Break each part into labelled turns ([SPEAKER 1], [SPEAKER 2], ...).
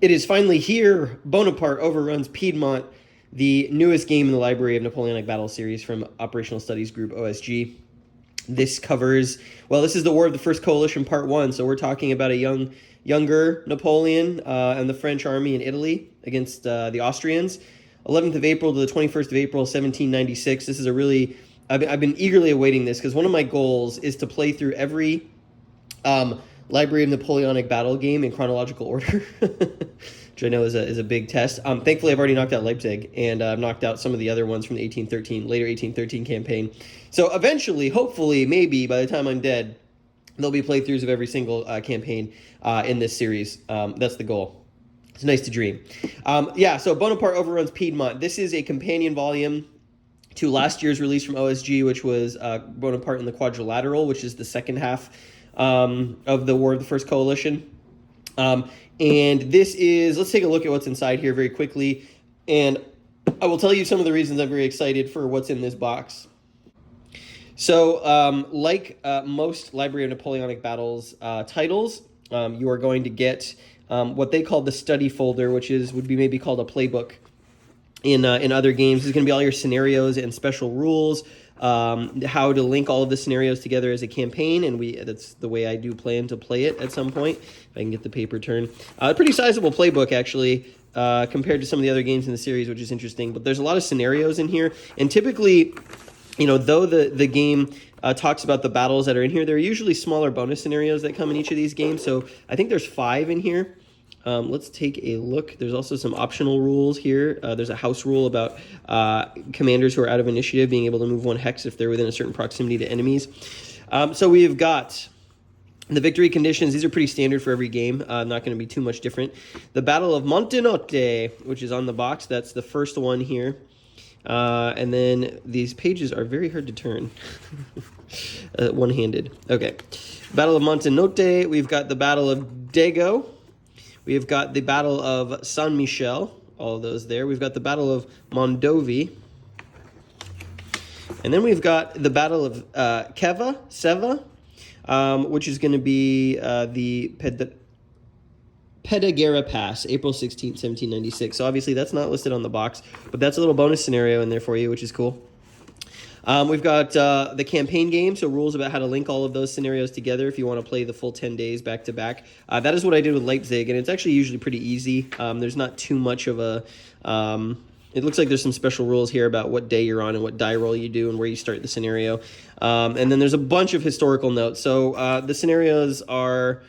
[SPEAKER 1] It is finally here. Bonaparte overruns Piedmont, the newest game in the library of Napoleonic Battle series from Operational Studies Group OSG. This covers, well, this is the War of the First Coalition Part 1, so we're talking about a younger Napoleon and the French army in Italy against the Austrians. 11th of April to the 21st of April, 1796. This is a really, I've been eagerly awaiting this because one of my goals is to play through every Library of Napoleonic Battle game in chronological order, which I know is a big test. Thankfully, I've already knocked out Leipzig, and I've knocked out some of the other ones from the later 1813 campaign. So eventually, hopefully, maybe by the time I'm dead, there'll be playthroughs of every single campaign in this series. That's the goal. It's nice to dream. So Bonaparte overruns Piedmont. This is a companion volume to last year's release from OSG, which was Bonaparte in the Quadrilateral, which is the second half of the War of the First Coalition. And this is, let's take a look at what's inside here very quickly. And I will tell you some of the reasons I'm very excited for what's in this box. So like most Library of Napoleonic Battles titles, you are going to get what they call the study folder, which would be maybe called a playbook in other games. This is going to be all your scenarios and special rules, how to link all of the scenarios together as a campaign, and that's the way I do plan to play it at some point, if I can get the paper turned. A pretty sizable playbook, actually, compared to some of the other games in the series, which is interesting. But there's a lot of scenarios in here, and typically, though the game talks about the battles that are in here, there are usually smaller bonus scenarios that come in each of these games. So I think there's 5 in here. Let's take a look. There's also some optional rules here. There's a house rule about commanders who are out of initiative being able to move 1 hex if they're within a certain proximity to enemies. So we've got the victory conditions. These are pretty standard for every game. Not going to be too much different. The Battle of Montenotte, which is on the box. That's the first one here. And then these pages are very hard to turn. One-handed. Okay. Battle of Montenotte. We've got the Battle of Dago. We've got the Battle of San Michel, all of those there. We've got the Battle of Mondovi. And then we've got the Battle of Seva, which is going to be the Pedagera Pass, April 16th, 1796. So obviously that's not listed on the box, but that's a little bonus scenario in there for you, which is cool. We've got the campaign game, so rules about how to link all of those scenarios together if you want to play the full 10 days back to back. That is what I did with Leipzig, and it's actually usually pretty easy. There's not too much of a... it looks like there's some special rules here about what day you're on and what die roll you do and where you start the scenario. And then there's a bunch of historical notes. So the scenarios are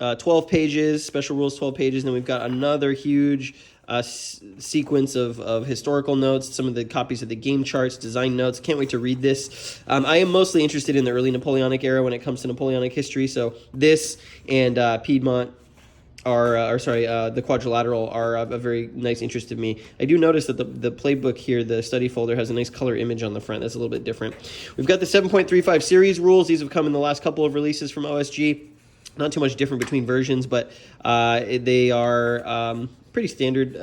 [SPEAKER 1] 12 pages, special rules 12 pages, and then we've got another huge... sequence of historical notes, some of the copies of the game charts, design notes. Can't wait to read this. I am mostly interested in the early Napoleonic era when it comes to Napoleonic history, so this and Piedmont the Quadrilateral are a very nice interest to me. I do notice that the playbook here, the study folder, has a nice color image on the front. That's a little bit different. We've got the 7.35 series rules. These have come in the last couple of releases from OSG. Not too much different between versions, but they are... pretty standard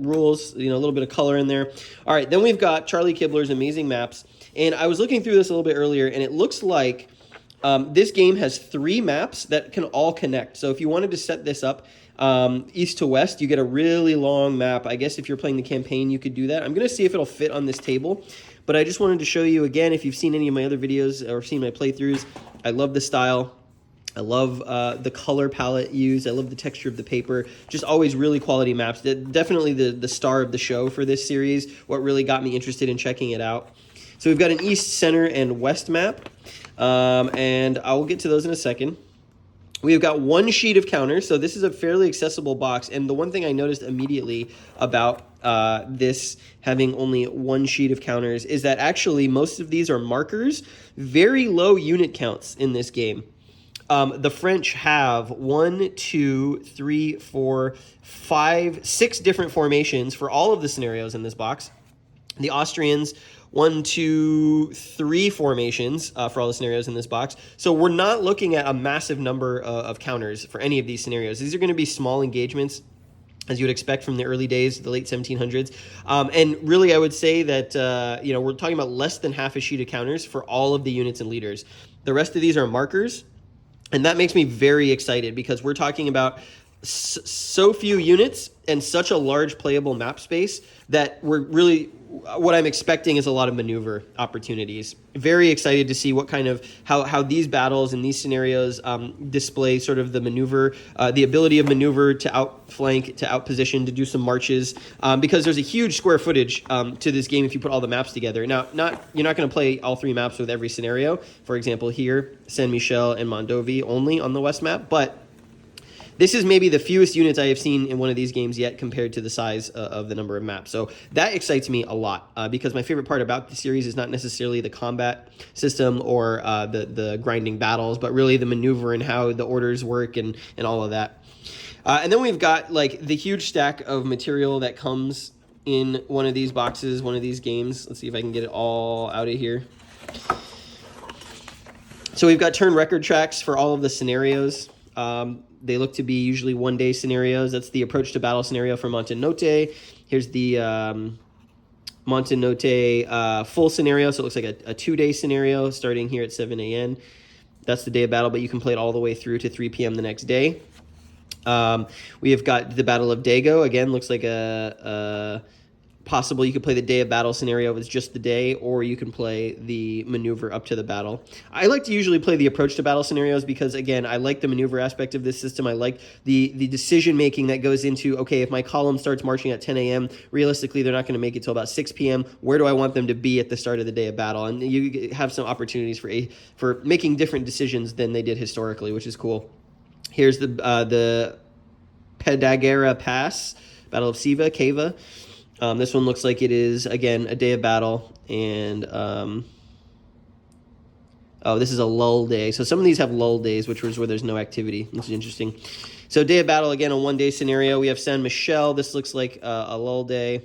[SPEAKER 1] rules, a little bit of color in there. All right, then we've got Charlie Kibler's Amazing Maps. And I was looking through this a little bit earlier, and it looks like this game has 3 maps that can all connect. So if you wanted to set this up east to west, you get a really long map. I guess if you're playing the campaign, you could do that. I'm going to see if it'll fit on this table. But I just wanted to show you, again, if you've seen any of my other videos or seen my playthroughs, I love the style. I love the color palette used. I love the texture of the paper. Just always really quality maps. Definitely the star of the show for this series, what really got me interested in checking it out. So we've got an east, center, and west map, and I will get to those in a second. We've got 1 sheet of counters, so this is a fairly accessible box, and the one thing I noticed immediately about this having only 1 sheet of counters is that actually most of these are markers, very low unit counts in this game. The French have 1, 2, 3, 4, 5, 6 different formations for all of the scenarios in this box. The Austrians, 1, 2, 3 formations for all the scenarios in this box. So we're not looking at a massive number of counters for any of these scenarios. These are going to be small engagements, as you would expect from the early days, the late 1700s. And really, I would say that, we're talking about less than half a sheet of counters for all of the units and leaders. The rest of these are markers. And that makes me very excited because we're talking about so few units and such a large playable map space that we're really, what I'm expecting is a lot of maneuver opportunities. Very excited to see what kind of how these battles and these scenarios display sort of the maneuver, the ability of maneuver to outflank, to outposition, to do some marches, because there's a huge square footage to this game if you put all the maps together. Now, you're not going to play all 3 maps with every scenario. For example, here, Saint Michel and Mondovi only on the west map, but this is maybe the fewest units I have seen in one of these games yet compared to the size of the number of maps. So that excites me a lot because my favorite part about the series is not necessarily the combat system or the grinding battles, but really the maneuver and how the orders work and all of that. And then we've got like the huge stack of material that comes in one of these boxes, one of these games. Let's see if I can get it all out of here. So we've got turn record tracks for all of the scenarios. They look to be usually one-day scenarios. That's the approach to battle scenario for Montenotte. Here's the Montenotte full scenario. So it looks like a 2-day scenario starting here at 7 a.m. That's the day of battle, but you can play it all the way through to 3 p.m. the next day. We have got the Battle of Dago. Again, looks like a possible you could play the day of battle scenario if it's just the day, or you can play the maneuver up to the battle. I like to usually play the approach to battle scenarios because, again, I like the maneuver aspect of this system. I like the decision making that goes into, okay, if my column starts marching at 10 a.m., realistically, they're not going to make it till about 6 p.m. Where do I want them to be at the start of the day of battle? And you have some opportunities for making different decisions than they did historically, which is cool. Here's the Pedagera Pass, Battle of Cava. This one looks like it is, again, a day of battle, and this is a lull day. So some of these have lull days, which was where there's no activity. This is interesting. So day of battle, again, a one-day scenario. We have Saint Michel. This looks like a lull day,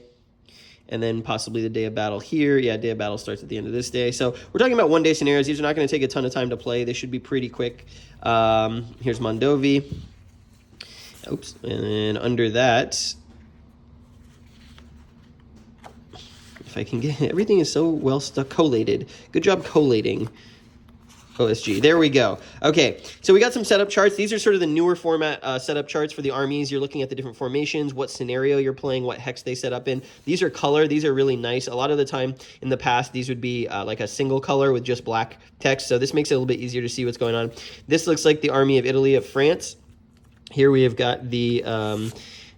[SPEAKER 1] and then possibly the day of battle here. Yeah, day of battle starts at the end of this day. So we're talking about one-day scenarios. These are not going to take a ton of time to play. They should be pretty quick. Here's Mondovi. Oops, and then under that, if I can get, everything is so well collated. Good job collating, OSG. There we go. Okay, so we got some setup charts. These are sort of the newer format setup charts for the armies. You're looking at the different formations, what scenario you're playing, what hex they set up in. These are color. These are really nice. A lot of the time in the past, these would be like a single color with just black text. So this makes it a little bit easier to see what's going on. This looks like the army of Italy, of France. Here we have got the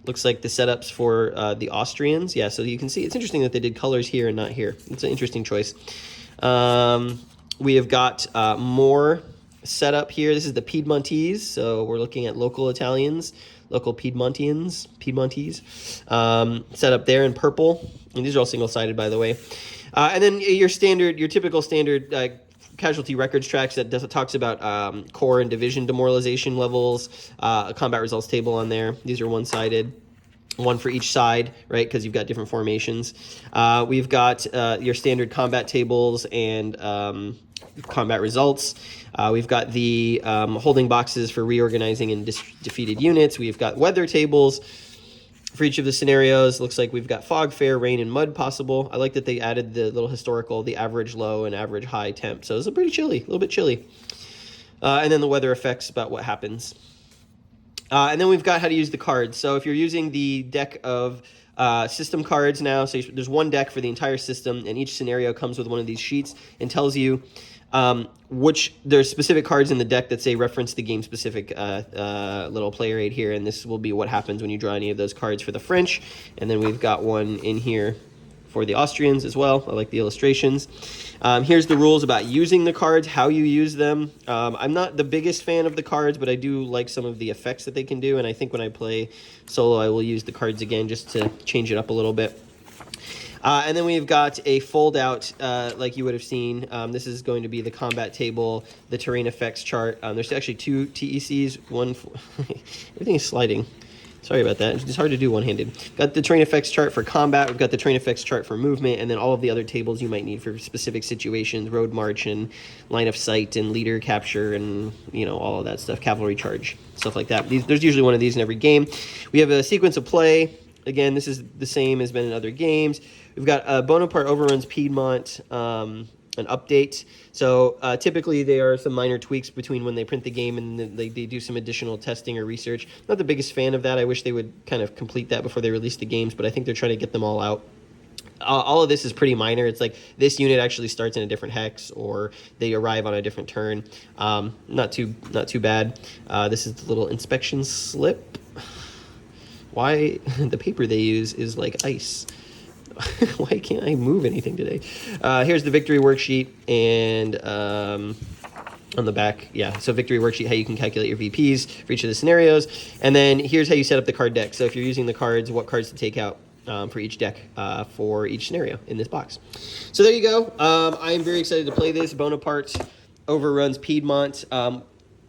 [SPEAKER 1] looks like the setups for the Austrians. Yeah, so you can see it's interesting that they did colors here and not here. It's an interesting choice. We have got more setup here. This is the Piedmontese, so we're looking at local Italians, local Piedmontese, set up there in purple. And these are all single-sided, by the way. And then your typical standard casualty records tracks that talks about corps and division demoralization levels, a combat results table on there. These are one-sided, one for each side, right, because you've got different formations. We've got your standard combat tables and combat results. We've got the holding boxes for reorganizing and defeated units. We've got weather tables for each of the scenarios. Looks like we've got fog, fair, rain, and mud possible. I like that they added the little historical, the average low and average high temp. So it's a pretty chilly, a little bit chilly. And then the weather effects about what happens. And then we've got how to use the cards. So if you're using the deck of system cards now, so there's one deck for the entire system, and each scenario comes with one of these sheets and tells you which there's specific cards in the deck that say reference the game specific little player aid here, and this will be what happens when you draw any of those cards for the French. And then we've got one in here for the Austrians as well. I like the illustrations. Here's the rules about using the cards, how you use them. I'm not the biggest fan of the cards, but I do like some of the effects that they can do, and I think when I play solo I will use the cards again just to change it up a little bit. And then we've got a fold-out, like you would have seen. This is going to be the combat table, the terrain effects chart. There's actually two TECs. One, everything is sliding. Sorry about that. It's hard to do one-handed. Got the terrain effects chart for combat. We've got the terrain effects chart for movement, and then all of the other tables you might need for specific situations, road march and line of sight and leader capture and, all of that stuff, cavalry charge, stuff like that. There's usually one of these in every game. We have a sequence of play. Again, this is the same as been in other games. We've got Bonaparte, Overruns, Piedmont, an update. So typically there are some minor tweaks between when they print the game and then they do some additional testing or research. Not the biggest fan of that. I wish they would kind of complete that before they release the games, but I think they're trying to get them all out. All of this is pretty minor. It's like this unit actually starts in a different hex, or they arrive on a different turn. Not too bad. This is the little inspection slip. Why the paper they use is like ice. Why can't I move anything today? Here's the victory worksheet, and on the back, yeah, so victory worksheet, how you can calculate your VPs for each of the scenarios. And then here's how you set up the card deck. So if you're using the cards, what cards to take out for each deck for each scenario in this box. So there you go. I am very excited to play this. Bonaparte Overruns Piedmont.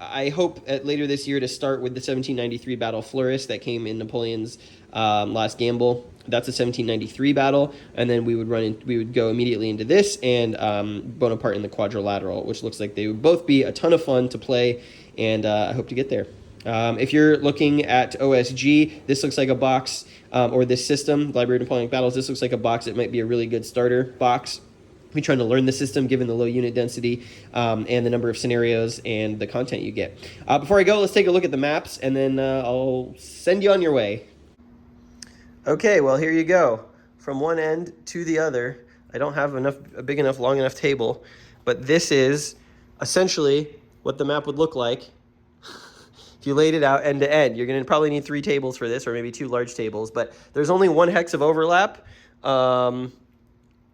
[SPEAKER 1] I hope later this year to start with the 1793 battle Flourish that came in Napoleon's last gamble. That's a 1793 battle, and then we would go immediately into this and Bonaparte in the quadrilateral, which looks like they would both be a ton of fun to play, and I hope to get there. If you're looking at OSG, this looks like a box, or this system, Library of Napoleonic Battles, this looks like a box. It might be a really good starter box. We're trying to learn the system given the low unit density and the number of scenarios and the content you get. Before I go, let's take a look at the maps, and then I'll send you on your way. Okay, well, here you go. From one end to the other. I don't have a big enough, long enough table, but this is essentially what the map would look like if you laid it out end to end. You're going to probably need 3 tables for this, or maybe 2 large tables, but there's only 1 hex of overlap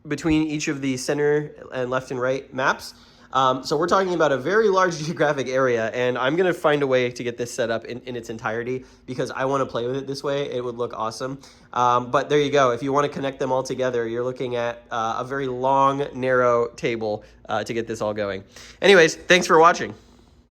[SPEAKER 1] between each of the center and left and right maps. So we're talking about a very large geographic area, and I'm going to find a way to get this set up in its entirety because I want to play with it this way. It would look awesome. But there you go. If you want to connect them all together, you're looking at a very long, narrow table to get this all going. Anyways, thanks for watching.